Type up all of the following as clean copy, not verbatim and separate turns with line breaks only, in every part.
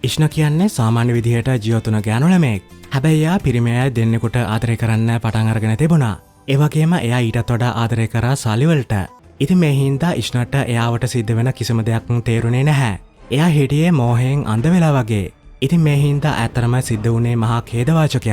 ඉෂ්ණ කියන්නේ සාමාන්‍ය විදිහට ජීවතුන ගෑනු ළමෙක්. හැබැයි එයා පිරිමි අය දෙන්නෙකුට ආදරය කරන්න පටන් අරගෙන තිබුණා. ඒ වගේම එයා ඊටත් වඩා ආදරය කරා සාලිවලට. ඉතින් මේ හින්දා ඉෂ්ණට එයාවට සිද්ධ වෙන කිසිම දෙයක් තේරුනේ නැහැ. එයා හිටියේ මෝහයෙන් අන්ධ වෙලා වගේ. ඉතින් මේ හින්දා ඇත්තරම සිද්ධ වුණේ මහා ඛේදවාචකයක්.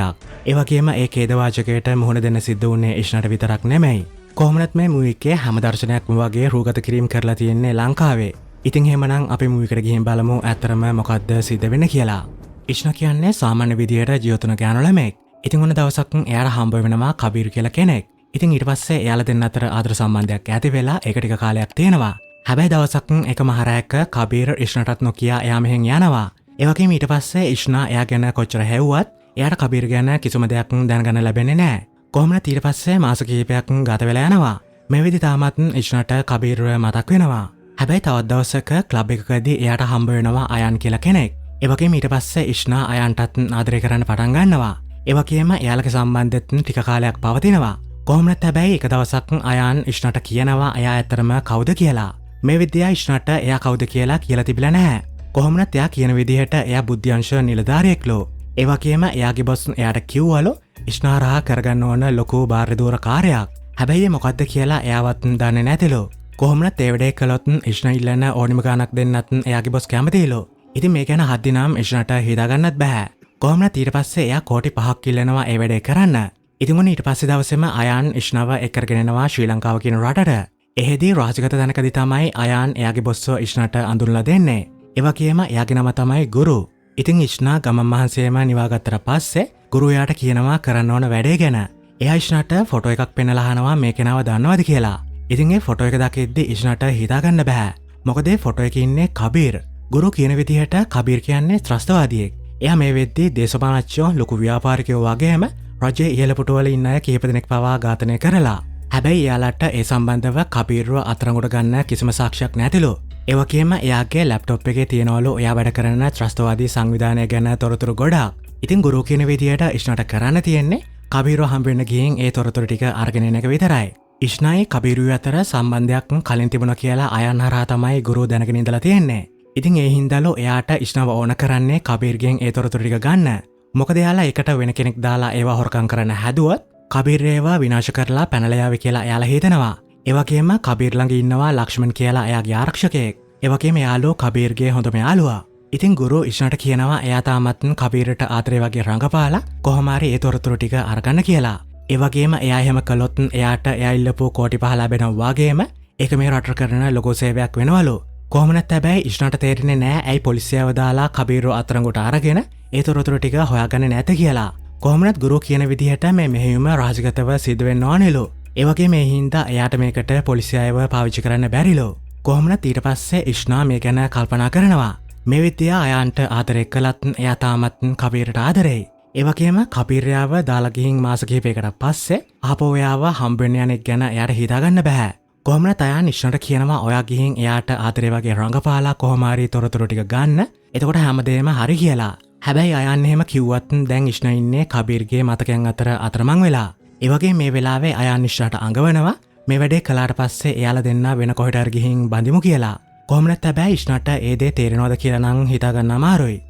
ඒ වගේම ඒ ඛේදවාචකයට මුහුණ දෙන්න සිද්ධ වුණේ ඉෂ්ණට විතරක් නෙමෙයි. කොහොමනත් මේ මූවි එකේ හැම දර්ශනයක්ම වගේ රූගත කිරීම කරලා තියෙන්නේ ලංකාවේ. ඉතින් එහෙමනම් අපි මූවි එකට ගිහින් බලමු ඇත්තරම මොකද්ද සිද්ධ වෙන්නේ කියලා. ඉෂ්ණ කියන්නේ සාමාන්‍ය විදියට ජීවතුන ගෑනු ළමෙක්. ඉතින් ඔන්න දවසක් එයාට හම්බ වෙනවා කබීර් කියලා කෙනෙක්. ඉතින් ඊට පස්සේ එයාලා දෙන්න අතර ආදර සම්බන්ධයක් ඇති වෙලා ඒක ටික කාලයක් තියෙනවා. හැබැයි දවසක් එකම හරයක කබීර් ඉෂ්ණටත් නොකියා එයා මෙහෙන් යනවා. ඒ වගේම ඊට පස්සේ ඉෂ්ණ එයා ගැන කොච්චර හැව්වත් එයාට කබීර් ගැන කිසිම දෙයක් දැනගන්න ලැබෙන්නේ නැහැ. කොහොමද ඊට පස්සේ මාස කිහිපයක් ගත වෙලා යනවා. මේ විදි තාමත් ඉෂ්ණට කබීර් මතක් වෙනවා. හැබැයි තවත් දවසක ක්ලබ් එකකදී එයාට හම්බ වෙනවා අයන් කියලා කෙනෙක්. ඒ වගේම ඊට පස්සේ ඉෂ්ණ අයන්ටත් ආදරය කරන්න පටන් ගන්නවා. ඒ වගේම එයාලගේ සම්බන්ධෙත් ටික කාලයක් පවතිනවා. කොහොමද හැබැයි එක දවසක් අයන් ඉෂ්ණට කියනවා එයා ඇත්තටම කවුද කියලා. මේ විදියා ඉෂ්ණට එයා කවුද කියලා තිබිලා නැහැ. කොහොමද එයා කියන විදිහට එයා බුද්ධ්‍යංශ නිලධාරියෙක්ලෝ. ඒ වගේම එයාගේ බොස් එයාට කිව්වලු ඉෂ්ණ රහ කරගන්න ඕන ලොකු බාරදූර කාර්යයක්. හැබැයි මොකද්ද කියලා එයාවත් දන්නේ නැතිලු. කොහොමද ඒ වැඩේ කළොත් ඉෂ්ණ ඉල්ලන ඕනිම ගානක් දෙන්නත් එයාගේ බොස් කැමතිලු. ඉතින් මේ ගැන හද්දිනම් ඉෂ්ණට හිතාගන්නත් බෑ. කොහොමද ඊට පස්සේ එයා කෝටි 5ක් ඉල්ලනවා ඒ වැඩේ කරන්න. ඉතින් උන් ඊට පස්සේ දවසේම අයන් ඉෂ්ණව එක්කරගෙන එනවා ශ්‍රී ලංකාව කියන රටට. එහෙදී රාජගත තැනකදී තමයි අයන් එයාගේ බොස්ව ඉෂ්ණට අඳුන්ලා දෙන්නේ. ඒ වගේම එයාගේ නම තමයි ගුරු. ඉතින් ඉෂ්ණ ගමන් මහන්සියම නිවාගත්තට පස්සේ ගුරු එයාට කියනවා කරන්න ඕන වැඩේ ගැන. එයා ඉෂ්ණට ෆොටෝ එකක් පෙන්නලා අහනවා මේ කෙනාව දන්නවද කියලා. ඉතින් ඒ ෆොටෝ එක දකිද්දි ඉෂ්ණට හිතාගන්න බෑ. මොකද ඒ ෆොටෝ එකේ ඉන්නේ කබීර්. ගුරු කියන විදිහට කබීර් කියන්නේ ත්‍රස්තවාදියෙක්. එයා මේ වෙද්දී දේශපාලනඥයෝ ලොකු ව්‍යාපාරිකයෝ වගේම රජයේ ඉහළ පුටුවල ඉන්න අය කීප දෙනෙක් පවා ඝාතනය කරලා. හැබැයි එයාලට ඒ සම්බන්ධව කබීර්ව අත්අඩංගුවට ගන්න කිසිම සාක්ෂියක් නැතිලු. ඒ වගේම එයාගේ ලැප්ටොප් එකේ තියෙනවලු එයා වැඩ කරන ත්‍රස්තවාදී සංවිධානය ගැන තොරතුරු ගොඩාක්. ඉතින් ගුරු කියන විදිහට ඉෂ්ණට කරන්න තියෙන්නේ කබීර්ව හම්බෙන්න ගිහින් ඒ තොරතුරු ටික අරගෙන එන එක විතරයි. ඉෂ්ණයි කබීරුයි අතර සම්බන්ධයක් කලින් තිබුණා කියලා අයන් හරහා තමයි ගුරු දැනගෙන ඉඳලා තියෙන්නේ. ඉතින් ඒ හින්දාලෝ එයාට ඉෂ්ණව ඕන කරන්නේ කබීර්ගෙන් ඒ තොරතුරු ටික ගන්න. මොකද එයාලා ඒකට වෙන කෙනෙක් දාලා ඒවා හොරකම් කරන්න හැදුවොත් කබීර් ඒවා විනාශ කරලා පැනලා යාවි කියලා එයාලා හිතනවා. ඒ වගේම කබීර් ළඟ ඉන්නවා ලක්ෂ්මන් කියලා එයාගේ ආරක්ෂකයෙක්. ඒ වගේම යාළුවෝ කබීර්ගේ හොඳම යාළුවා. ඉතින් ගුරු ඉෂ්ණට කියනවා එයා තාමත් කබීරට ආදරේ වගේ රඟපාලා කොහොම හරි ඒ තොරතුරු ටික අරගන්න කියලා. ඒ වගේම එයා එහෙම කළොත් එයාට එයා ඉල්ලපු කෝටි 5 ලැබෙනවා වගේම ඒක මේ රට කරන ලොකු සේවයක් වෙනවලු. කොහොමනත් හැබැයි ඉෂ්ණට තේරෙන්නේ නැහැ ඇයි පොලිසියව දාලා කබීරව අත්අඩංගුවට අරගෙන ඒ තොරතුරු ටික හොයාගන්නේ නැත කියලා. කොහොමනත් ගුරු කියන විදිහට මේ මෙහෙයුම රාජගතව සිද්ධ වෙන්න ඕනෙලු. ඒ වගේ මේ හින්දා එයාට මේකට පොලිසියව පාවිච්චි කරන්න බැරිලු. කොහොමනත් ඊට පස්සේ ඉෂ්ණා මේ ගැන කල්පනා කරනවා. මේ විදියා අයන්ට ආදරය කළත් එයා තාමත් කබීරට ආදරෙයි. ඒ වගේම කබීර්යාව දාලා ගිහින් මාස කිහිපයකට පස්සේ ආපහු එයාව හම්බෙන්න යන එක ගැන එයාට හිතාගන්න බෑ. කොහොමද අයන් ඉෂ්ණට කියනවා ඔයා ගිහින් එයාට ආදරේ වගේ රඟපාලා කොහොම හරි තොරතුරු ටික ගන්න. එතකොට හැමදේම හරි කියලා. හැබැයි අයන් එහෙම කිව්වත් දැන් ඉෂ්ණ ඉන්නේ කබීර්ගේ මතකයන් අතර අතරමං වෙලා. ඒ වගේ මේ වෙලාවේ අයන් ඉෂ්ණට අඟවනවා මේ වැඩේ කළාට පස්සේ එයාලා දෙන්න වෙන කොහෙට හරි ගිහින් බඳිමු කියලා. කොහොමද හැබැයි ඉෂ්ණට ඒ දේ තේරෙනවද කියලා නම් හිතාගන්න අමාරුයි.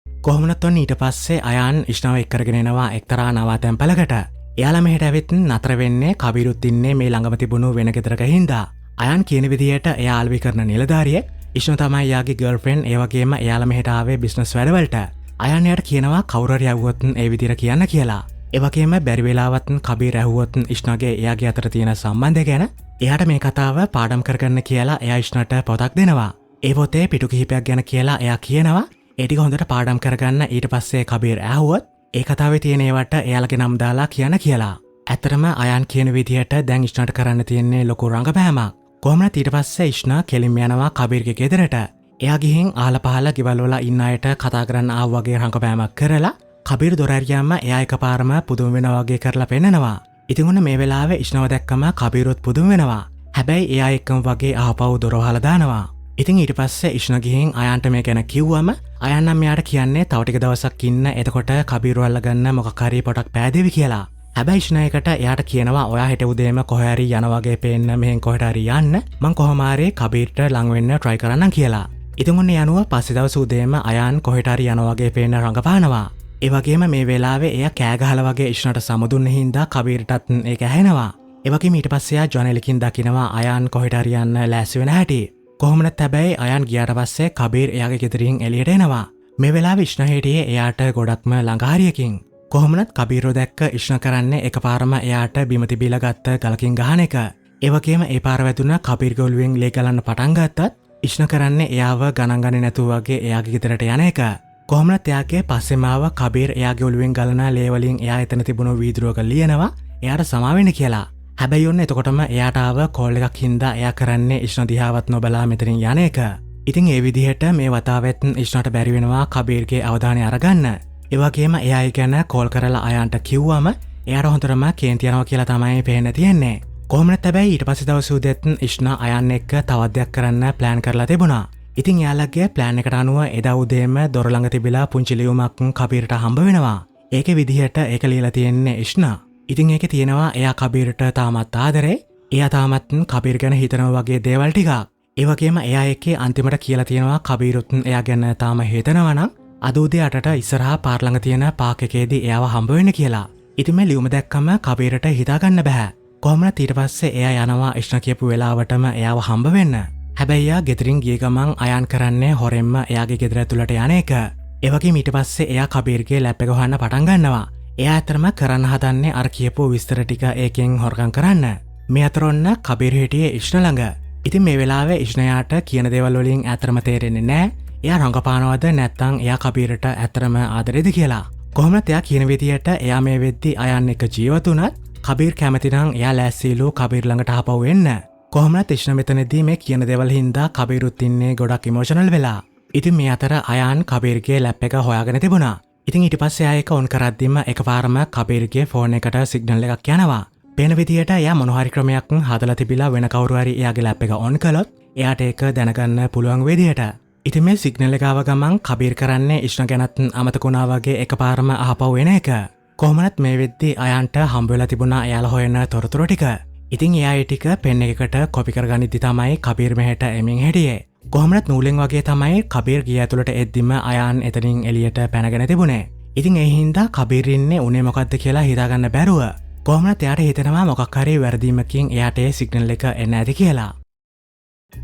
කොහොමනත් ඔන්න ඊට පස්සේ අයන් ඉෂ්ණව එක්කරගෙන එනවා එක්තරා නවාතැන්පලකට. එයාලා මෙහෙට ඇවිත් නතර වෙන්නේ කබීරුත් ඉන්නේ මේ ළඟම තිබුණු වෙන ගෙදරක හින්දා. අයන් කියන විදිහට එයා ආල්වි කරන නිලධාරියෙක්. ඉෂ්ණ තමයි එයාගේ ගර්ල්ෆ්‍රෙන්ඩ්. ඒ වගේම එයාලා මෙහෙට ආවේ බිස්නස් වැඩවලට. අයන් එයාට කියනවා කවුරු හරි යවුවොත් ඒ විදිහට කියන්න කියලා. ඒ වගේම බැරි වෙලාවත් කබීර් ඇහුවොත් ඉෂ්ණගේ එයාගේ අතර තියෙන සම්බන්ධය ගැන එයාට මේ කතාව පාඩම් කරගන්න කියලා එයා ඉෂ්ණට පොතක් දෙනවා. ඒ පොතේ පිටු කිහිපයක් ගැන කියලා එයා කියනවා ඒ ටික හොඳට පාඩම් කරගන්න ඊට පස්සේ කබීර් ඇහුවොත් ඒ කතාවේ තියෙන ඒවට එයාලගේ නම් දාලා කියන්න කියලා. ඇත්තටම අයන් කියන විදිහට දැන් ඉෂ්ණට කරන්න තියෙන්නේ ලොකු රංගපෑමක්. කොහොමද ඊට පස්සේ ඉෂ්ණ කෙලින්ම යනවා කබීර්ගේ ගෙදරට. එයා ගිහින් ආල පහල ගෙවල් වල ඉන්න අයට කතා කරන්න ආව වගේ රංගපෑමක් කරලා කබීර් දොර ඇරියාම එයා එකපාරම පුදුම වෙනවා වගේ කරලා පෙන්නනවා. ඉතින් උන්න මේ වෙලාවේ ඉෂ්ණව දැක්කම කබීරුත් පුදුම වෙනවා. හැබැයි එයා එක්කම වගේ ආපහු දොර වහලා දානවා. ඉතින් ඊට පස්සේ ඉෂ්ණ ගිහින් අයන්ට මේ ගැන කිව්වම අයන් නම් එයාට කියන්නේ තව ටික දවසක් ඉන්න එතකොට කබීරව අල්ලගන්න මොකක් හරි පොටක් පෑදෙවි කියලා. හැබැයි ඉෂ්ණ එකට එයාට කියනවා ඔයා හෙට උදේම කොහේ හරි යන වගේ පේන්න මෙහෙන් කොහෙට හරි යන්න මං කොහොම හරි කබීර්ට ලං වෙන්න try කරන්නම් කියලා. ඉතින් ඔන්න යනුව පස්සේ දවස් උදේම අයන් කොහෙට හරි යනවා වගේ පේන රඟපානවා. ඒ වගේම මේ වෙලාවේ එයා කෑ ගහලා වගේ ඉෂ්නට සමුදුන්න හින්දා කබීරටත් ඒක ඇහෙනවා. ඒ වගේම ඊට පස්සේ එයා ජනෙලකින් දකිනවා අයන් කොහෙට හරි යන්න ලෑස්ති වෙන හැටි. කොහොමනත් හැබැයි අයන් ගියාට පස්සේ කබීර් එයාගේ ගෙදරින් එළියට එනවා. මේ වෙලාවේ ඉෂ්න හිටියේ එයාට ගොඩක්ම ළඟහරියකින්. කොහොමනත් කබීරෝ දැක්ක ඉෂ්න කරන්නේ එකපාරම එයාට බිම තිබිලා ගත්ත ගලකින් ගහන එක. ඒ වගේම ඒ පාර වැදුන කබීර්ගේ ඔළුවෙන් ලේ ගලන්න පටන් ගත්තත් ඉෂ්න කරන්නේ එයාව ගණන් ගන්නේ නැතුව වගේ එයාගේ ගෙදරට යන එක. කොහොමනත් එයාගේ පස්සෙම ආව කබීර් එයාගේ ඔළුවෙන් ගලන ලේ වලින් එයා එතන තිබුණු වීදුරුවක ලියනවා එයාට සමා වෙන්න කියලා. හැබැයි ඔන්න එතකොටම එයාට ආව කෝල් එකක් හින්දා එයා කරන්නේ ඉෂ්න දිහාවත් නොබලා මෙතනින් යන එක. ඉතින් ඒ විදිහට මේ වතාවෙත් ඉෂ්නට බැරි වෙනවා කබීර්ගේ අවධානය අරගන්න. ඒ වගේම එයා ගැන කෝල් කරලා අයන්ට කිව්වම එයාට හොඳටම කේන්ති යනවා කියලා තමයි පේන්න තියෙන්නේ. කොහොමනත් හැබැයි ඊට පස්සේ දවස් උදේත් ඉෂ්න අයන් එක්ක තවත් දෙයක් කරන්න ප්ලෑන් කරලා තිබුණා. ඉතින් එයාලගේ ප්ලෑන් එකට අනුව එදා උදේම දොර ළඟ තිබිලා පුංචි ලියුමක් කබීරට හම්බ වෙනවා. ඒකේ විදිහට ඒක ලියලා තියෙන්නේ ඉෂ්න. ඉතින් ඒකේ තියෙනවා එයා කබීරට තාමත් ආදරේ. එයා තාමත් කබීර් ගැන හිතනවා වගේ දේවල් ටිකක්. ඒ වගේම එයා එක්කේ අන්තිමට කියලා තියෙනවා කබීරුත් එයා ගැන තාම හිතනවා නම් අද උදේ 8ට ඉස්සරහා පාර ළඟ තියෙන පාක් එකේදී එයාව හම්බ වෙන්න කියලා. ඉතින් මේ ලියුම දැක්කම කබීරට හිතා ගන්න බෑ. කොහොමද ඊට පස්සේ එයා යනවා ඉෂ්න කියපු වෙලාවටම එයාව හම්බ වෙන්න. හැබැයි එයා ගෙදරින් ගිය ගමන් අයන් කරන්නේ හොරෙන්ම එයාගේ ගෙදර ඇතුළට යන එක. ඒ වගේම ඊට පස්සේ එයා කබීර්ගේ ලැප් එක හොයන්න පටන් ගන්නවා. එයා ඇත්තටම කරන්න හදන්නේ අර කියපු විස්තර ටික ඒකෙන් හොරගම් කරන්න. මේ අතර ඔන්න කබීර් හිටියේ ඉෂ්න ළඟ. ඉතින් මේ වෙලාවේ ඉෂ්නයාට කියන දේවල් වලින් ඇත්තටම තේරෙන්නේ නැහැ. එයා රංගපානවද නැත්නම් එයා කබීරට ඇත්තටම ආදරේද කියලා. කොහොමද එයා කියන විදියට එයා මේ වෙද්දි අයන් එක ජීවත් වුණත් කබීර් කැමති නම් එයා ලෑස්තිලු කබීර් ළඟට ආපහු එන්න. කොහොමද ඉෂ්න මෙතනදී මේ කියන දේවල් හින්දා කබීරුත් ඉන්නේ ගොඩක් ඉමෝෂනල් වෙලා. ඉතින් මේ අතර අයන් කබීර්ගේ ලැප් එක හොයාගෙන තිබුණා. ඉතින් ඊට පස්සේ ආයෙක ඔන් කරද්දිම එකපාරම කබීර්ගේ ෆෝන් එකට සිග්නල් එකක් යනවා. පේන විදියට එයා මොන හරි ක්‍රමයක් හදලා තිබිලා වෙන කවුරු හරි එයාගේ ලැප් එක ඔන් කළොත් එයාට ඒක දැනගන්න පුළුවන් විදියට. ඉතින් මේ සිග්නල් එක ආව ගමන් කබීර් කරන්නේ ඉෂ්න ගැනත් අමතක වුණා වගේ එකපාරම අහපව් වෙන එක. කොහොමනත් මේ වෙද්දි අයන්ට හම්බ වෙලා තිබුණා එයාලා හොයන තොරතුරු ටික. ඉතින් එයා ඒ ටික පෙන් එකකට කොපි කරගනිද්දි තමයි කබීර් මෙහෙට එමින් හිටියේ. කොහොමනත් නූලෙන් වගේ තමයි කබීර් ගිය ඇතුළට එද්දිම අයන් එතනින් එළියට පැනගෙන තිබුණේ. ඉතින් ඒ හින්දා කබීර් ඉන්නේ උනේ මොකද්ද කියලා හිතාගන්න බැරුව. කොහොමනත් එයාට හිතෙනවා මොකක් හරි වැරදීමකින් එයාට ඒ සිග්නල් එක එන්න ඇති කියලා.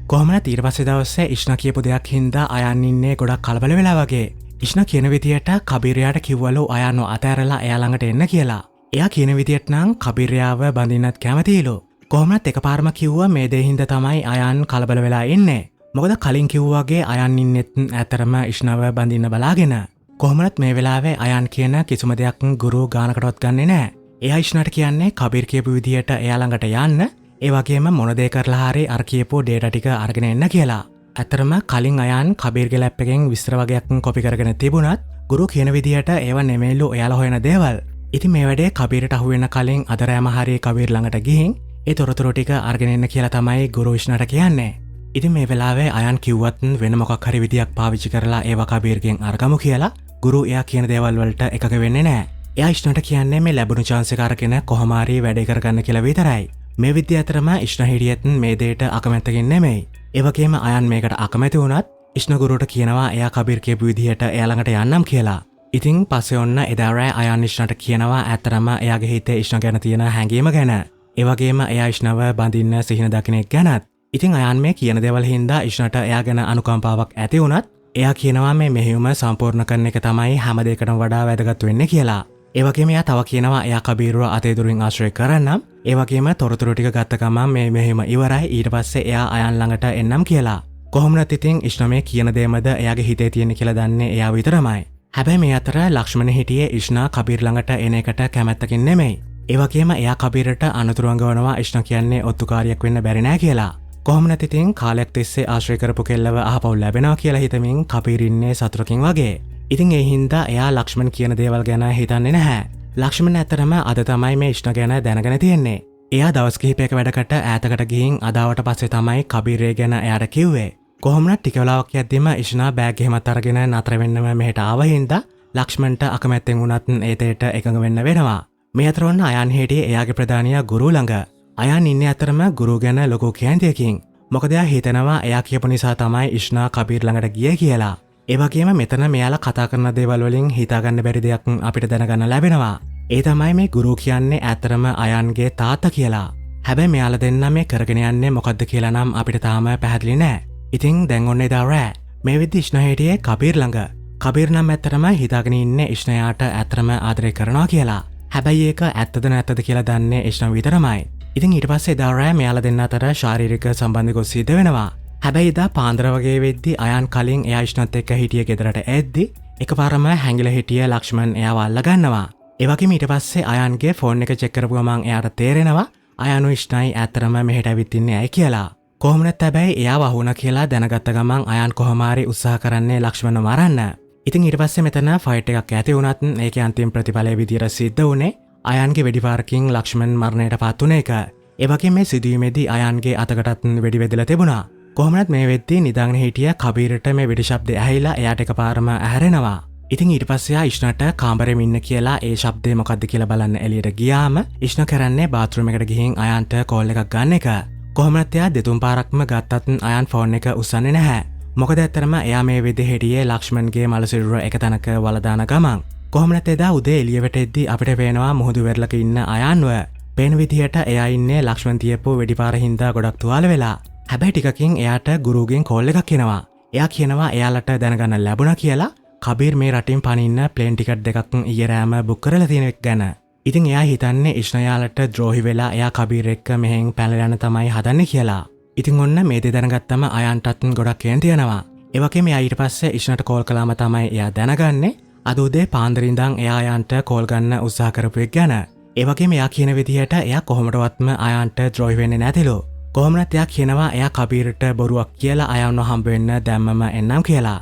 කොහොමනත් ඊට පස්සේ දවසේ ඉෂ්න කියපු දෙයක් හින්දා අයන් ඉන්නේ ගොඩක් කලබල වෙලා වගේ. ඉෂ්න කියන විදියට කබීර් යාට කිව්වලු අයන්ව අතෑරලා එයා ළඟට එන්න කියලා. එයා කියන විදියට නම් කබීර් යාව බඳින්නත් කැමතිලු. කොහොමනත් එකපාරම කිව්වා මේ දේ හින්දා තමයි අයන් කලබල වෙලා ඉන්නේ. මොකද කලින් කිව්වා වගේ අයන් ඉන්නෙත් ඇතරම ඉෂ්නව බඳින්න බලාගෙන. කොහොමනත් මේ වෙලාවේ අයන් කියන කිසිම දෙයක් ගුරු ගානකටවත් ගන්නෙ නෑ. එයා ඉෂ්නට කියන්නේ කබීර් කියපු විදියට එයා ළඟට යන්න. ඒ වගේම මොන දේ කරලා හරි අර කියපු ඩේටා ටික අරගෙන එන්න කියලා. ඇතරම කලින් අයන් කබීර්ගේ ලැප් එකෙන් විස්තර වගේක් කොපි කරගෙන තිබුණත් ගුරු කියන විදියට ඒව නෙමෙයිලු එයාලා හොයන දේවල්. ඉතින් මේ වැඩේ කබීරට අහු වෙන කලින් අද රෑම හරිය කබීර් ළඟට ගිහින් ඒ තොරතුරු ටික අරගෙන එන්න කියලා තමයි ගුරු ඉෂ්නට කියන්නේ. ඉතින් මේ වෙලාවේ අයන් කිව්වත් වෙන මොකක් හරි විදියක් පාවිච්චි කරලා ඒව කබීර්ගෙන් අරගමු කියලා ගුරු එයා කියන දේවල් වලට එකක වෙන්නේ නැහැ. එයා ඉෂ්නට කියන්නේ මේ ලැබුණු chance එක අරගෙන කොහොම හරි වැඩේ කරගන්න කියලා විතරයි. මේ විදිය අතරම ඉෂ්න හිටියෙත් මේ දෙයට අකමැත්තකින් නෙමෙයි. ඒ වගේම අයන් මේකට අකමැති වුණත් ඉෂ්න ගුරුට කියනවා එයා කබීර් කියපු විදිහට එයා ළඟට යන්නම් කියලා. ඉතින් පස්සේ ඔන්න එදා රෑ අයන් ඉෂ්නට කියනවා ඇත්තරම එයාගේ හිතේ ඉෂ්න ගැන තියෙන හැඟීම ගැන. ඒ වගේම එයා ඉෂ්නව බඳින්න සිහින දකිනෙක් ගැනත්. ඉතින් අයන් මේ කියන දේවල් හින්දා ඉෂ්නට එයා ගැන අනුකම්පාවක් ඇති වුණත් එයා කියනවා මේ මෙහෙයුම සම්පූර්ණ කරන එක තමයි හැම දෙයකටම වඩා වැදගත් වෙන්නේ කියලා. ඒ වගේම එයා තව කියනවා එයා කබීරුව අතේ දුරින් ආශ්‍රය කරන්නම්. ඒ වගේම තොරතුරු ටික ගත්ත ගමන් මේ මෙහෙම ඉවරයි ඊට පස්සේ එයා අයන් ළඟට එන්නම් කියලා. කොහොමනත් ඉතින් ඉෂ්න මේ කියන දේමද එයාගේ හිතේ තියෙන කියලා දන්නේ එයා විතරමයි. හැබැයි මේ අතර ලක්ෂ්මණ හිටියේ ඉෂ්නා කබීර් ළඟට එන එකට කැමැත්තකින් නෙමෙයි. ඒ වගේම එයා කබීරට අනුතුරු අඟවනවා ඉෂ්න කියන්නේ ඔත්තුකාරියක් වෙන්න බැරි නෑ කියලා. කොහොමනත් ඉතින් කාලයක් තිස්සේ ආශ්‍රය කරපු කෙල්ලව අහපව් ලැබෙනවා කියලා හිතමින් කබීර් ඉන්නේ සතුටකින් වගේ. ඉතින් ඒ හින්දා එයා ලක්ෂ්මන් කියන දේවල් ගැන හිතන්නේ නැහැ. ලක්ෂ්මන් ඇත්තරම අද තමයි මේ ඉෂ්න ගැන දැනගෙන තියෙන්නේ. එයා දවස් කිහිපයක වැඩකට ඈතකට ගිහින් අදාවට පස්සේ තමයි කබීරේ ගැන එයාට කිව්වේ. කොහොමනත් ටික වෙලාවක් යද්දිම ඉෂ්නා බෑග් එහෙමත් අරගෙන නතර වෙන්නම මෙහෙට ආව හින්දා ලක්ෂ්මන්ට අකමැත්තෙන් වුණත් ඒ දෙයට එකඟ වෙන්න වෙනවා. මේ අතර ඔන්න අයන් හිටියේ එයාගේ ප්‍රධානියා ගුරු ළඟ. අයන් ඉන්නේ අතරම ගුරු ගැන ලොකු කැන්තියකින්. මොකද එයා හිතනවා එයා කියපු නිසා තමයි ඉෂ්නා කබීර් ළඟට ගියේ කියලා. ඒ වගේම මෙතන මෙයාලා කතා කරන දේවල් වලින් හිතාගන්න බැරි දෙයක් අපිට දැනගන්න ලැබෙනවා. ඒ තමයි මේ ගුරු කියන්නේ ඇත්තරම අයන්ගේ තාත්තා කියලා. හැබැයි මෙයාලා දෙන්න මේ කරගෙන යන්නේ මොකද්ද කියලා නම් අපිට තාම පැහැදිලි නෑ. ඉතින් දැන් ඔන්න එදා රෑ මේ විදිහ ඉෂ්නා හිටියේ කබීර් ළඟ. කබීර් නම් ඇත්තටම හිතාගෙන ඉන්නේ ඉෂ්නායාට ඇත්තටම ආදරය කරනවා කියලා. හැබැයි ඒක ඇත්තද නැත්තද කියලා දන්නේ ඉෂ්නා විතරමයි. ඉතින් ඊට පස්සේ එදා රෑ මෙයාලා දෙන්න අතර ශාරීරික සම්බන්ධයක් සිද්ධ වෙනවා. හැබැයි එදා පාන්දර වගේ වෙද්දි අයන් කලින් එයා ඉෂ්නාත් එක්ක හිටිය ගෙදරට එද්දි එකපාරම හැංගිලා හිටිය ලක්ෂ්මන් එයාව අල්ල ගන්නවා. ඒ වගේම ඊට පස්සේ අයන්ගේ ෆෝන් එක චෙක් කරපු ගමන් එයාට තේරෙනවා අයනු ඉෂ්නායි ඇත්තටම මෙහෙට ඇවිත් ඉන්නේ ඇයි කියලා. කොහොමනත් හැබැයි එයා වහුණා කියලා දැනගත්ත ගමන් අයන් කොහොම හරි උත්සාහ කරන්නේ ලක්ෂ්මන්ව මරන්න. ඉතින් ඊට පස්සේ මෙතන ෆයිට් එකක් ඇති වුණත් ඒකේ අන්තිම ප්‍රතිඵලය විදියට සිද්ධ වුණේ අයන්ගේ වෙඩිපාරකින් ලක්ෂ්මන් මරණයට පත් වුණ එක. ඒ වගේම මේ සිදුවීමේදී අයන්ගේ අතකටත් වෙඩි වැදලා තිබුණා. කොහොමනත් මේ වෙද්දී නිදාගෙන හිටිය කබීරට මේ වෙඩි ශබ්දය ඇහිලා එයාට එකපාරම ඇහැරෙනවා. ඉතින් ඊට පස්සේ ආ ඉෂ්නාට කාමරෙම ඉන්න කියලා ඒ ශබ්දේ මොකද්ද කියලා බලන්න එළියට ගියාම ඉෂ්නා කරන්නේ බාත්රූම් එකට ගිහින් අයන්ට කෝල් එකක් ගන්න එක. කොහොමනත් එයා දෙතුන් පාරක්ම ගත්තත් අයන් ෆෝන් එක උස්සන්නේ නැහැ. මොකද ඇත්තරම එයා මේ විදිහේ හිටියේ ලක්ෂ්මන්ගේ මලසිරුර එක තැනක වලදාන ගමන්. කොහොමනත් එදා උදේ එළියට එද්දී අපිට පේනවා මුහුදු වෙරළක ඉන්න අයන්ව. පේන විදිහට එයා ඉන්නේ ලක්ෂ්මන් තියපු වෙඩිපාර හින්දා ගොඩක් තුවාල වෙලා. හැබැයි ටිකකින් එයාට ගුරුගෙන් කෝල් එකක් එනවා. එයා කියනවා එයාලට දැනගන්න ලැබුණා කියලා කබීර් මේ රටින් පනින්න ප්ලේන් ටිකට් දෙකක් ඊයේ රෑම බුක් කරලා තියෙන එක ගැන. ඉතින් එයා හිතන්නේ ඉෂ්නායාලට ද්‍රෝහි වෙලා එයා කබීර් එක්ක මෙහෙන් පැනලා යන තමයි හදන්නේ කියලා. ඉතින් ඔන්න මේ දේ දැනගත්තම අයන්ටත් ගොඩක් කේන්ති යනවා. ඒ වගේම එයා ඊට පස්සේ ඉෂ්නාට කෝල් කළාම තමයි එයා දැනගන්නේ අද උදේ පාන්දර ඉඳන් එයා අයන්ට කෝල් ගන්න උත්සාහ කරපු එක ගැන. ඒ වගේම එයා කියන විදිහට එයා කොහොමඩවත්ම අයන්ට ද්‍රෝහි වෙන්නේ නැතිලු. කොහොමනත් එයා කියනවා එයා කබීරට බොරුවක් කියලා අයන්ව හම්බ වෙන්න දැම්මම එන්නම් කියලා.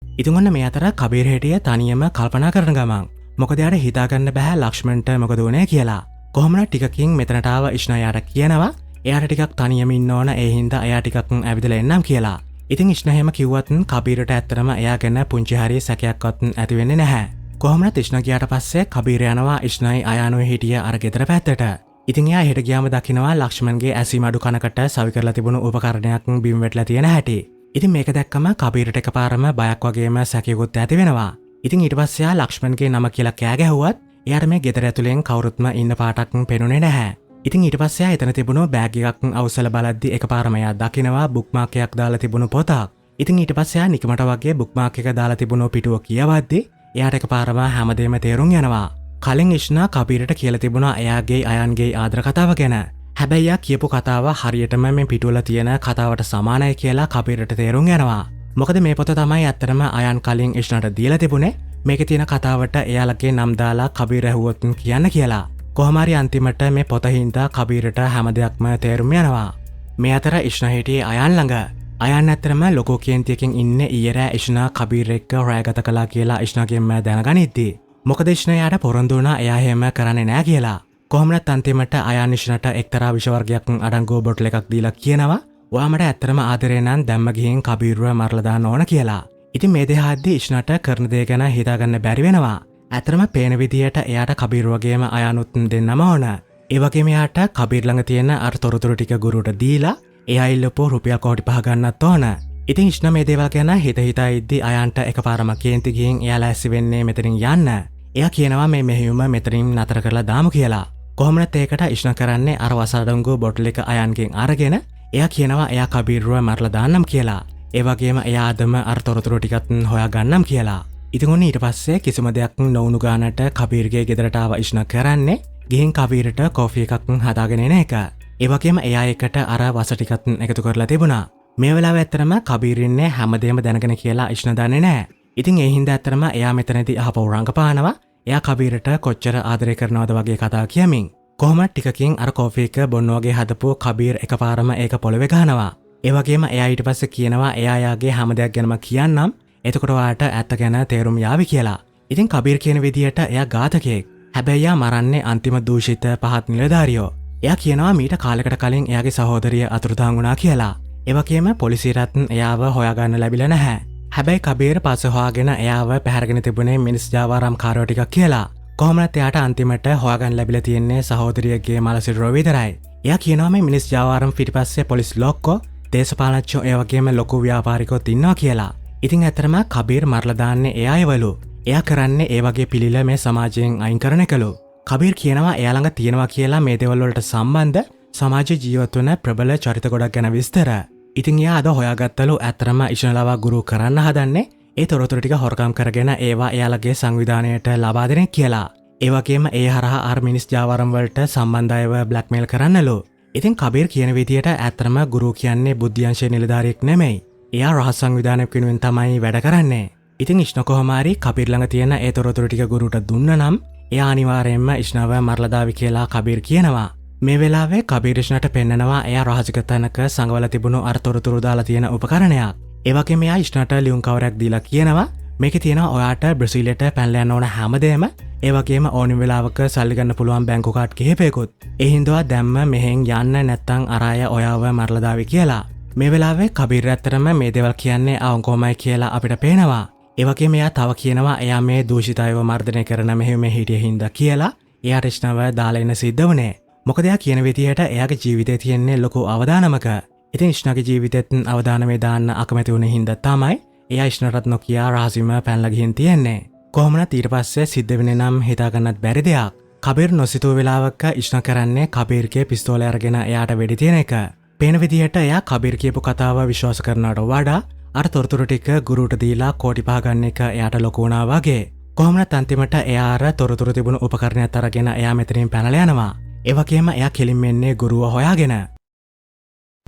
ඉතින් ඔන්න මේ අතර කබීර් හිටිය තනියම කල්පනා කරන ගමන් මොකද එයාට හිතාගන්න බෑ ලක්ෂ්මන්ට මොකද වුනේ කියලා. කොහොමද ටිකකින් මෙතනට ආව ඉෂ්නායාට කියනවා එයාට ටිකක් තනියම ඉන්න ඕන ඒ හින්දා එයා ටිකක් ඇවිදලා එන්නම් කියලා. ඉතින් ඉෂ්නා හැම කිව්වත් කබීරට ඇත්තටම එයා ගැන පුංචි හරිය සැකයක්වත් ඇති වෙන්නේ නැහැ. කොහොමද ඉෂ්නා ගියාට පස්සේ කබීර යනවා ඉෂ්නායි අයානුයි හිටිය අර ගෙදර පැත්තට. ඉතින් එයා හෙට ගියාම දකිනවා ලක්ෂ්මන්ගේ ඇසීම අඩු කනකට සවි කරලා තිබුණු උපකරණයක් බිම් වැටලා තියෙන හැටි. ඉතින් මේක දැක්කම කබීරට එකපාරම බයක් වගේම සැකයකුත් ඇති වෙනවා. ඉතින් ඊට පස්සේ ආ ලක්ෂ්මන්ගේ නම කියලා කෑ ගැහුවත් එයාට මේ ගෙදර ඇතුලෙන් කවුරුත්ම ඉන්න පාටක් පෙනුනේ නැහැ. ඉතින් ඊට පස්සේ ආ එතන තිබුණු බෑග් එකක් අවසල බලද්දි එකපාරම එයා දකිනවා බුක්මාක් එකක් දාලා තිබුණු පොතක්. ඉතින් ඊට පස්සේ ආ නිකමට වගේ බුක්මාක් එක දාලා තිබුණු පිටුව කියවද්දි එයාට එකපාරම හැමදේම තේරුම් යනවා. කලින් ඉෂ්නා කබීරට කියලා තිබුණා එයාගේ අයන්ගේ ආදර කතාව ගැන. හැබැයි එයා කියපු කතාව හරියටම මේ පිටුවල තියෙන කතාවට සමානයි කියලා කබීරට තේරුම් යනවා. මොකද මේ පොත තමයි ඇත්තටම අයන් කලින් ඉෂ්නාට දීලා තිබුණේ. මේකේ තියෙන කතාවට එයාලගේ නම් දාලා කබීර ඇහුවොත් කියන්න කියලා. කොහොම හරි අන්තිමට මේ පොත හින්දා කබීරට හැම දෙයක්ම තේරුම් යනවා. මේ අතර ඉෂ්නා හිටියේ අයන් ළඟ. අයන් ඇත්තටම ලොකෝ කේන්තියකින් ඉන්නේ ඊයේ රෑ ඉෂ්නා කබීර එක්ක රැය ගත කළා කියලා ඉෂ්නාගෙන්ම දැනගනිද්දි. මොකද ඉෂ්නා යාට පොරොන්දු වුණා එයා එහෙම කරන්නේ නැහැ කියලා. කොහොමනත් අන්තිමට අයන් ඉෂ්නාට එක්තරා විෂ වර්ගයක් අඩංගු බොටල් එකක් දීලා කියනවා ඔයාමට ඇත්තටම ආදරේ නම් දැම්ම ගිහින් කබීරව මරලා දාන්න ඕන කියලා. ඉතින් මේ දෙහාද්දී ඉෂ්නාට කරන දේ ගැන හිතාගන්න බැරි වෙනවා. ඇත්තටම පේන විදියට එයාට කබීර් වගේම අයනුත් දෙන්නම ඕන. ඒ වගේම එයාට කබීර් ළඟ තියෙන අර තොරතුරු ටික ගුරුට දීලා එයා ඉල්ලපු රුපියල් කෝටි 5 ගන්නත් ඕන. ඉතින් ඉෂ්නා මේ දේවල් ගැන හිතා ඉද්දි අයන්ට එකපාරම කේන්ති ගිහින් එයා ලෑස්ති වෙන්නේ මෙතනින් යන්න. එයා කියනවා මේ මෙහෙයුම මෙතනින් නතර කරලා දාමු කියලා. කොහොමනත් ඒකට ඉෂ්නා කරන්නේ අර වසඩංගු බොටල් එක අයන්ගෙන් අරගෙන එයා කියනවා එයා කබීර්ව මරලා දාන්නම් කියලා. ඒ වගේම එයා අදම අර තොරතුරු ටිකත් හොයා ගන්නම් කියලා. ඉතින් ඔන්න ඊට පස්සේ කිසිම දෙයක් නොවුණු ගානට කබීර්ගේ ගෙදරට ආව ඉෂ්නා කරන්නේ ගිහින් කබීරට කෝෆි එකක් හදාගෙන එන එක. ඒ වගේම එයා එකට අර වස ටිකත් එකතු කරලා තිබුණා. මේ වෙලාවේ ඇත්තටම කබීර් ඉන්නේ හැමදේම දැනගෙන කියලා ඉෂ්නා දන්නේ නැහැ. ඉතින් ඒ හින්දා ඇත්තටම එයා මෙතනදී අහපව රංගපානවා. එයා කබීරට කොච්චර ආදරය කරනවද වගේ කතා කියමින්. කොහොමද ටිකකින් අර කෝෆි එක බොන්න වගේ හදපු කබීර් එකපාරම ඒක පොළවේ ගහනවා. ඒ වගේම එයා ඊට පස්සේ කියනවා එයා යාගේ හැම දෙයක් ගැනම කියන්නම්. එතකොට ඔයාට ඇත්ත ගැන තේරුම් යාවි කියලා. ඉතින් කබීර් කියන විදියට එයා ඝාතකයෙක්. හැබැයි එයා මරන්නේ අන්තිම දූෂිත පහත් නිලධාරියෝ. එයා කියනවා මීට කාලයකට කලින් එයාගේ සහෝදරිය අතුරුදහන් වුණා කියලා. ඒ වගේම පොලිසියටත් එයාව හොයාගන්න ලැබිලා නැහැ. හැබැයි කබීර් පස්සේ හොයාගෙන එයාව පැහැරගෙන තිබුණේ මිනිස් ජාවාරම් කාරයෝ ටිකක් කියලා. කොහොමනත් එයාට අන්තිමට හොයාගන්න ලැබිලා තියෙන්නේ සහෝදරියගේ මලසිරුර විතරයි. එයා කියනවා මේ මිනිස් ජාවාරම් පිටිපස්සේ පොලිස් ලොක්කෝ දේශපාලනඥයෝ ඒ වගේම ලොකු ව්‍යාපාරිකයොත් ඉන්නවා කියලා. ඉතින් ඇත්තටම කබීර් මරලා දාන්නේ එයා ඒවලු. එයා කරන්නේ ඒ වගේ පිළිල මේ සමාජයෙන් අයින් කරන එකලු. කබීර් කියනවා එයා ළඟ තියෙනවා කියලා මේ දේවල් වලට සම්බන්ධ සමාජ ජීවත් වෙන ප්‍රබල චරිත ගොඩක් ගැන විස්තර. ඉතින් එයා අද හොයාගත්තලු ඇත්තටම ඉෂ්ණලවා ගුරු කරන්න හදන්නේ ඒ තොරතුරු ටික හොරකම් කරගෙන ඒවා එයාලගේ සංවිධානයට ලබා දෙන කියලා. ඒ වගේම ඒ හරහා අර මිනිස් ජාවාරම් වලට සම්බන්ධයව බ්ලැක්මේල් කරන්නලු. ඉතින් කබීර් කියන විදියට ඇත්තටම ගුරු කියන්නේ බුද්ධ්‍යංශයේ නිලධාරියෙක් නෙමෙයි. එයා රහස් සංවිධානයක් වෙනුවෙන් තමයි වැඩ කරන්නේ. ඉතින් ඉෂ්ණ කොහොමාරි කබීර් ළඟ තියෙන ඒ තොරතුරු ටික ගුරුට දුන්න නම් එයා අනිවාර්යයෙන්ම ඉෂ්ණව මරලා දාවි කියලා කබීර් කියනවා. මේ වෙලාවේ කබීර් ඉෂ්ණට පෙන්නනවා එයා රහසික තැනක සංගවල තිබුණු අර තොරතුරු දාලා තියෙන උපකරණයක්. ඒ වගේම එයා ඉෂ්ණට ලියුම් කවරයක් දීලා කියනවා මේකේ තියෙනවා ඔයාට බ්‍රසීලයට පැනලා යන්න ඕන හැමදේම ඒ වගේම ඕනිම වෙලාවක සල්ලි ගන්න පුළුවන් බැංකු කාඩ් කිහිපයකුත්. ඒ හින්දා දැම්ම මෙහෙන් යන්න නැත්තම් අර අය ඔයාව මරලා දාවි කියලා. මේ වෙලාවේ කබීර් ඇත්තටම මේ දේවල් කියන්නේ අවංකවමයි කියලා අපිට පේනවා. ඒ වගේම එයා තව කියනවා එයා මේ දූෂිතයව මර්ධනය කරන මෙහෙම හිටිය හින්දා කියලා එයාට ඉෂ්ණව දාලා ඉන්න සිද්ධ වුණේ. මොකද එයා කියන විදිහට එයාගේ ජීවිතේ තියෙන්නේ ලොකු අවදානමක. ඉතින් ඉෂ්ණගේ ජීවිතෙත් අවදානමේ දාන්න අකමැති වුණ හින්දා තමයි එයා ඉෂ්ණරත් නොකියා රහසින්ම පැනලා ගිහින් තියෙන්නේ. කොහොමනත් ඊට පස්සේ සිද්ධ වෙන්නේ නම් හිතා ගන්නත් බැරි දෙයක්. කබීර් නොසිතූ වෙලාවක ඉෂ්ණ කරන්නේ කබීර්ගේ පිස්තෝලය අරගෙන එයාට වෙඩි තියන එක. පේන විදිහට එයා කබීර් කියපු කතාව විශ්වාස කරනවට වඩා අර තොරතුරු ටික ගුරුට දීලා කෝටි 5 ගන්න එක එයාට ලොකු වුණා වගේ. කොහොමනත් අන්තිමට එයා අර තොරතුරු තිබුණු උපකරණයත් අරගෙන එයා මෙතනින් පැනලා යනවා. ඒ වගේම එයා කෙලින්ම එන්නේ ගුරුව හොයාගෙන.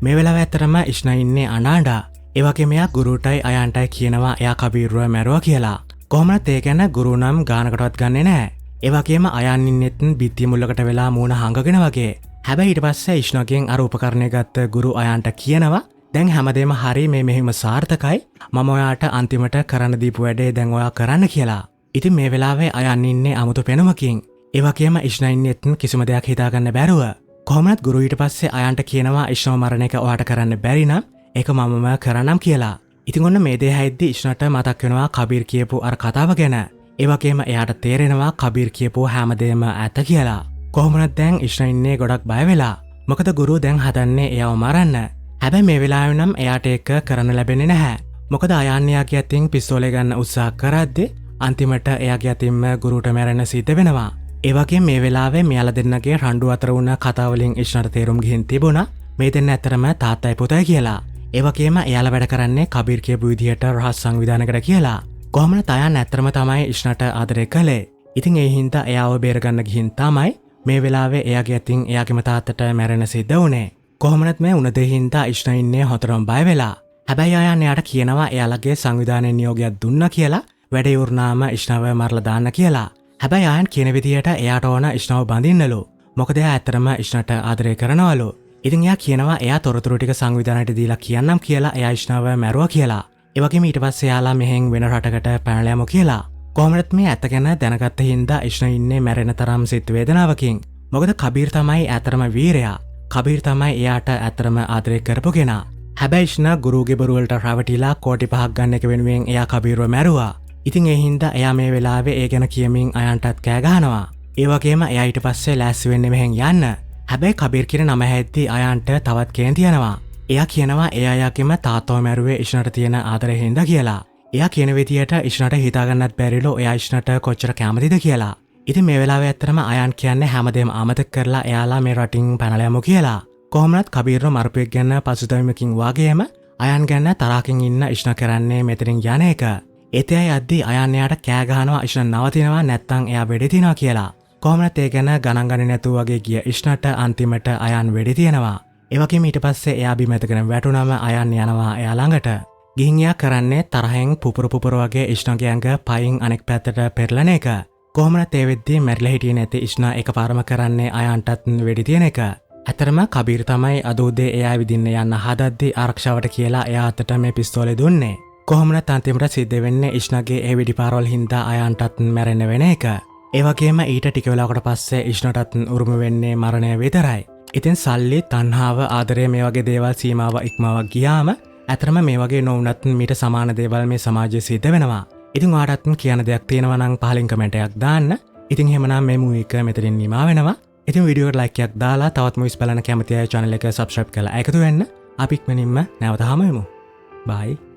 මේ වෙලාව ඇත්තරම ඉෂ්ණ ඉන්නේ අනාඩා. ඒ වගේම එයා ගුරුටයි අයන්ටයි කියනවා එයා කබීර්ව මැරුවා කියලා. කොහොමනත් ඒ ගැන ගුරු නම් ගානකටවත් ගන්නෙ නැහැ. ඒ වගේම අයන් ඉන්නෙත් බිත්තිය මුල්ලකට වෙලා මූණ හංගගෙන වගේ. හැබැයි ඊට පස්සේ ඉෂ්ණගෙන් අර උපකරණය ගත්ත ගුරු අයන්ට කියනවා දැන් හැමදේම හරි මේ මෙහිම සාර්ථකයි. මම ඔයාට අන්තිමට කරන්න දීපු වැඩේ දැන් ඔයා කරන්න කියලා. ඉතින් මේ වෙලාවේ අයන් ඉන්නේ අමුතු පෙනුමකින්. ඒ වගේම ඉෂ්ණ ඉන්නෙත් කිසිම දෙයක් හිතාගන්න බැරුව. කොහොමනත් ගුරු ඊට පස්සේ අයන්ට කියනවා ඉෂ්ණව මරණ එක ඔයාට කරන්න බැරි නම් ඒක මමම කරන්නම් කියලා. ඉතින් ඔන්න මේ දේ හැද්දි ඉෂ්ණට මතක් වෙනවා කබීර් කියපු අර කතාව ගැන. ඒ වගේම එයාට තේරෙනවා කබීර් කියපු හැමදේම ඇත්ත කියලා. කොහොමනත් දැන් ඉෂ්ණ ඉන්නේ ගොඩක් බය වෙලා. මොකද ගුරු දැන් හදන්නේ එයාව මරන්න. හැබැයි මේ වෙලාවේ නම් එයාට ඒක කරන්න ලැබෙන්නේ නැහැ. මොකද අයන්යාගේ අතින් පිස්තෝලේ ගන්න උත්සාහ කරද්දී අන්තිමට එයාගේ අතින්ම ගුරුට මැරෙන්න සිද්ධ වෙනවා. ඒ වගේම මේ වෙලාවේ මෙයාලා දෙන්නගේ රණ්ඩු අතර වුණ කතාවලින් ඉෂ්ණට තේරුම් ගිහින් තිබුණා මේ දෙන්න ඇත්තරම තාත්තයි පුතයි කියලා. ඒ වගේම එයාලා වැඩ කරන්නේ කබීර් කියපු විදිහට රහස් සංවිධානයකට කියලා. කොහොමද අයන් ඇත්තරම තමයි ඉෂ්ණට ආදරය කළේ. ඉතින් ඒ හින්දා එයාව බේරගන්න ගිහින් තමයි මේ වෙලාවේ එයාගේ අතින් එයාගේම තාත්තට මැරෙන්න සිද්ධ වුණේ. කොහොමනත් මේ උන දේ හින්දා ඉෂ්ණ ඉන්නේ හොතරම බය වෙලා. හැබැයි අයන් එයාට කියනවා එයාලගේ සංවිධානයේ නියෝගයක් දුන්නා කියලා වැඩ ඉවරනාම ඉෂ්ණව මරලා දාන්න කියලා. හැබැයි අයන් කියන විදිහට එයාට ඕන ඉෂ්ණව බඳින්නලු. මොකද එයා ඇත්තටම ඉෂ්ණට ආදරය කරනවලු. ඉතින් එයා කියනවා එයා තොරතුරු ටික සංවිධානයට දීලා කියන්නම් කියලා එයා ඉෂ්ණව මැරුවා කියලා. ඒ වගේම ඊට පස්සේ එයාලා මෙහෙන් වෙන රටකට පැනලා යමු කියලා. කොහොමද මේ ඇත්ත ගැන දැනගත්ත හින්දා ඉෂ්ණ ඉන්නේ මැරෙන තරම් සිත් වේදනාවකින්. මොකද කබීර් තමයි ඇත්තටම වීරයා. කබීර් තමයි එයාට ඇත්තටම ආදරය කරපු කෙනා. හැබැයි ඉෂ්ණ ගුරුගේ බොරු වලට රැවටිලා කෝටි 5ක් ගන්න එක වෙනුවෙන් එයා කබීර්ව මැරුවා. ඉතින් ඒ හින්දා එයා මේ වෙලාවේ ඒ ගැන කියමින් අයන්ටත් කෑ ගහනවා. ඒ වගේම එයා ඊට පස්සේ ලෑස්ති වෙන්නේ මෙහෙන් යන්න. හැබැයි කබීර් කියන නම හැද්දි අයන්ට තවත් කේන්ති යනවා. එයා කියනවා ඒ අයගේම තාත්තව මැරුවේ ඉෂ්ණට තියෙන ආදරේ හින්දා කියලා. එයා කියන විදියට ඉෂ්ණට හිතාගන්නත් බැරිලු එයා ඉෂ්ණට කොච්චර කැමතිද කියලා. ඉතින් මේ වෙලාවේ ඇත්තටම අයන් කියන්නේ හැමදේම අමතක කරලා එයාලා මේ රටින් පැනලා යමු කියලා. කොහොමවත් කබීර්ව මරපුවෙක් ගැන පසුතැවීමකින් වගේම අයන් ගැන තරහකින් ඉන්න ඉෂ්ණ කරන්නේ මෙතනින් යන එක. ඒතයයි අද්දී අයන් එයාට කෑ ගහනවා ඉෂ්ණ නවතිනවා නැත්තම් එයා වෙඩි තියනවා කියලා. කොහොමවත් ඒ ගැන ගණන් ගන්නේ නැතුව වගේ ගිය ඉෂ්ණට අන්තිමට අයන් වෙඩි තියනවා. ඒ වගේම ඊට පස්සේ එයා බිම ඇතගෙන වැටුනම අයන් යනවා එයා ළඟට. ගිහින් එයා කරන්නේ තරහෙන් පුපුර වගේ ඉෂ්ණගේ ඇඟ පයින් අනෙක් පැත්තට පෙරලන එක. කොහොමවත් ඒ වෙද්දී මැරිලා හිටියේ නැති ඉෂ්ණ එකපාරම කරන්නේ අයන්ටත් වෙඩි තියන එක. ඇතරම කබීර් තමයි අද උදේ එයා විදින්න යන්න හදද්දී ආරක්ෂාවට කියලා එයා අතට මේ පිස්තෝලේ දුන්නේ. කොහොමවත් අන්තිමට සිද්ධ වෙන්නේ ඉෂ්ණගේ ඒ වෙඩි පාරවල් හින්දා අයන්ටත් මැරෙන්න වෙන එක. ඒ වගේම ඊට ටික වෙලාවකට පස්සේ ඉෂ්ණටත් උරුම වෙන්නේ මරණය විතරයි. ඉතින් සල්ලි, තණ්හාව, ආදරය මේ වගේ දේවල් සීමාව ඉක්මවා ගියාම ඇතරම මේ වගේ නොවුනත් මීට සමාන දේවල් මේ සමාජයේ සිද්ධ වෙනවා. ඉතින් ඔයාලටත් කියන දෙයක් තියෙනවා නම් පහලින් කමෙන්ට් එකක් දාන්න. ඉතින් හෙමනම් මේ මූවී එක මෙතනින් නිමා වෙනවා. ඉතින් වීඩියෝට ලයික් එකක් දාලා තවත් මූවිස් බලන්න කැමති අය channel එක subscribe කරලා එකතු වෙන්න. අපි ඉක්මනින්ම නැවත හමු වෙමු. bye.